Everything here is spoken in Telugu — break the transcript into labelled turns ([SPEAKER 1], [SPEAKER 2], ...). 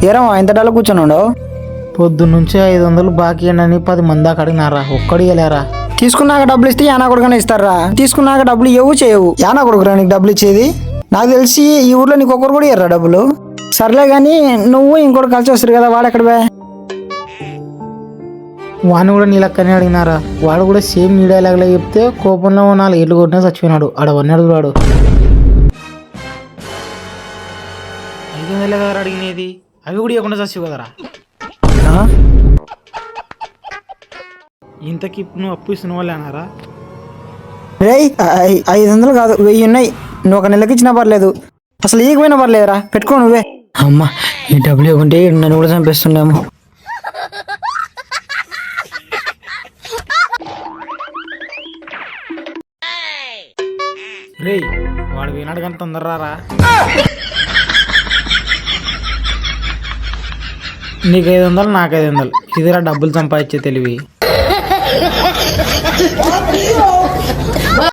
[SPEAKER 1] ఏరమ్మా ఎంత డల్ కూర్చొని ఉండవు?
[SPEAKER 2] పొద్దున్నుంచి 500 బాకీ అని 10 మంది దాకా అడిగినారా, ఒక్కడు ఇవ్వలేరా.
[SPEAKER 1] తీసుకున్నాక డబ్బులు ఇస్తే యానా కొడుకునే ఇస్తారా? తీసుకున్నాక డబ్బులు ఇవ్వవు చేయవు. యానా కొడుకురా నీకు డబ్బులు ఇచ్చేది? నాకు తెలిసి ఈ ఊర్లో నీకు ఒక్కరు కూడా ఇవ్వరా డబ్బులు. సర్లే కానీ నువ్వు ఇంకోటి కలిసి వస్తారు కదా, వాడు ఎక్కడ బే?
[SPEAKER 2] వాడిని కూడా నీ లెక్కనే అడిగినారా. వాడు కూడా సేమ్ నీ డైలాగ్లో చెప్తే కోపంలో 4 ఏళ్ళు కొట్టినా చచ్చిపోయినాడు. ఆడవన్నీ అడుగురాడు. 500 కదరా అడిగినది, అవి కూడా ఇవ్వకుండా చచ్చివు కదరా. ఇంతకి నువ్వు అప్పు ఇస్తున్న వాళ్ళే అన్నారా?
[SPEAKER 1] రే 500 కాదు 1000 ఉన్నాయి. నువ్వు ఒక నెలకి ఇచ్చినా పర్లేదు, అసలు ఈకపోయినా పర్లేదురా, పెట్టుకో నువ్వే. అమ్మా ఈ డబ్బులు ఇవ్వకుంటే నన్ను కూడా చంపేస్తున్నాము.
[SPEAKER 2] రే వాడు వినాడు కానీ తొందరరా. నీకు 500 నాకు 500, ఇదిరా డబ్బులు సంపాదించే తెలివి.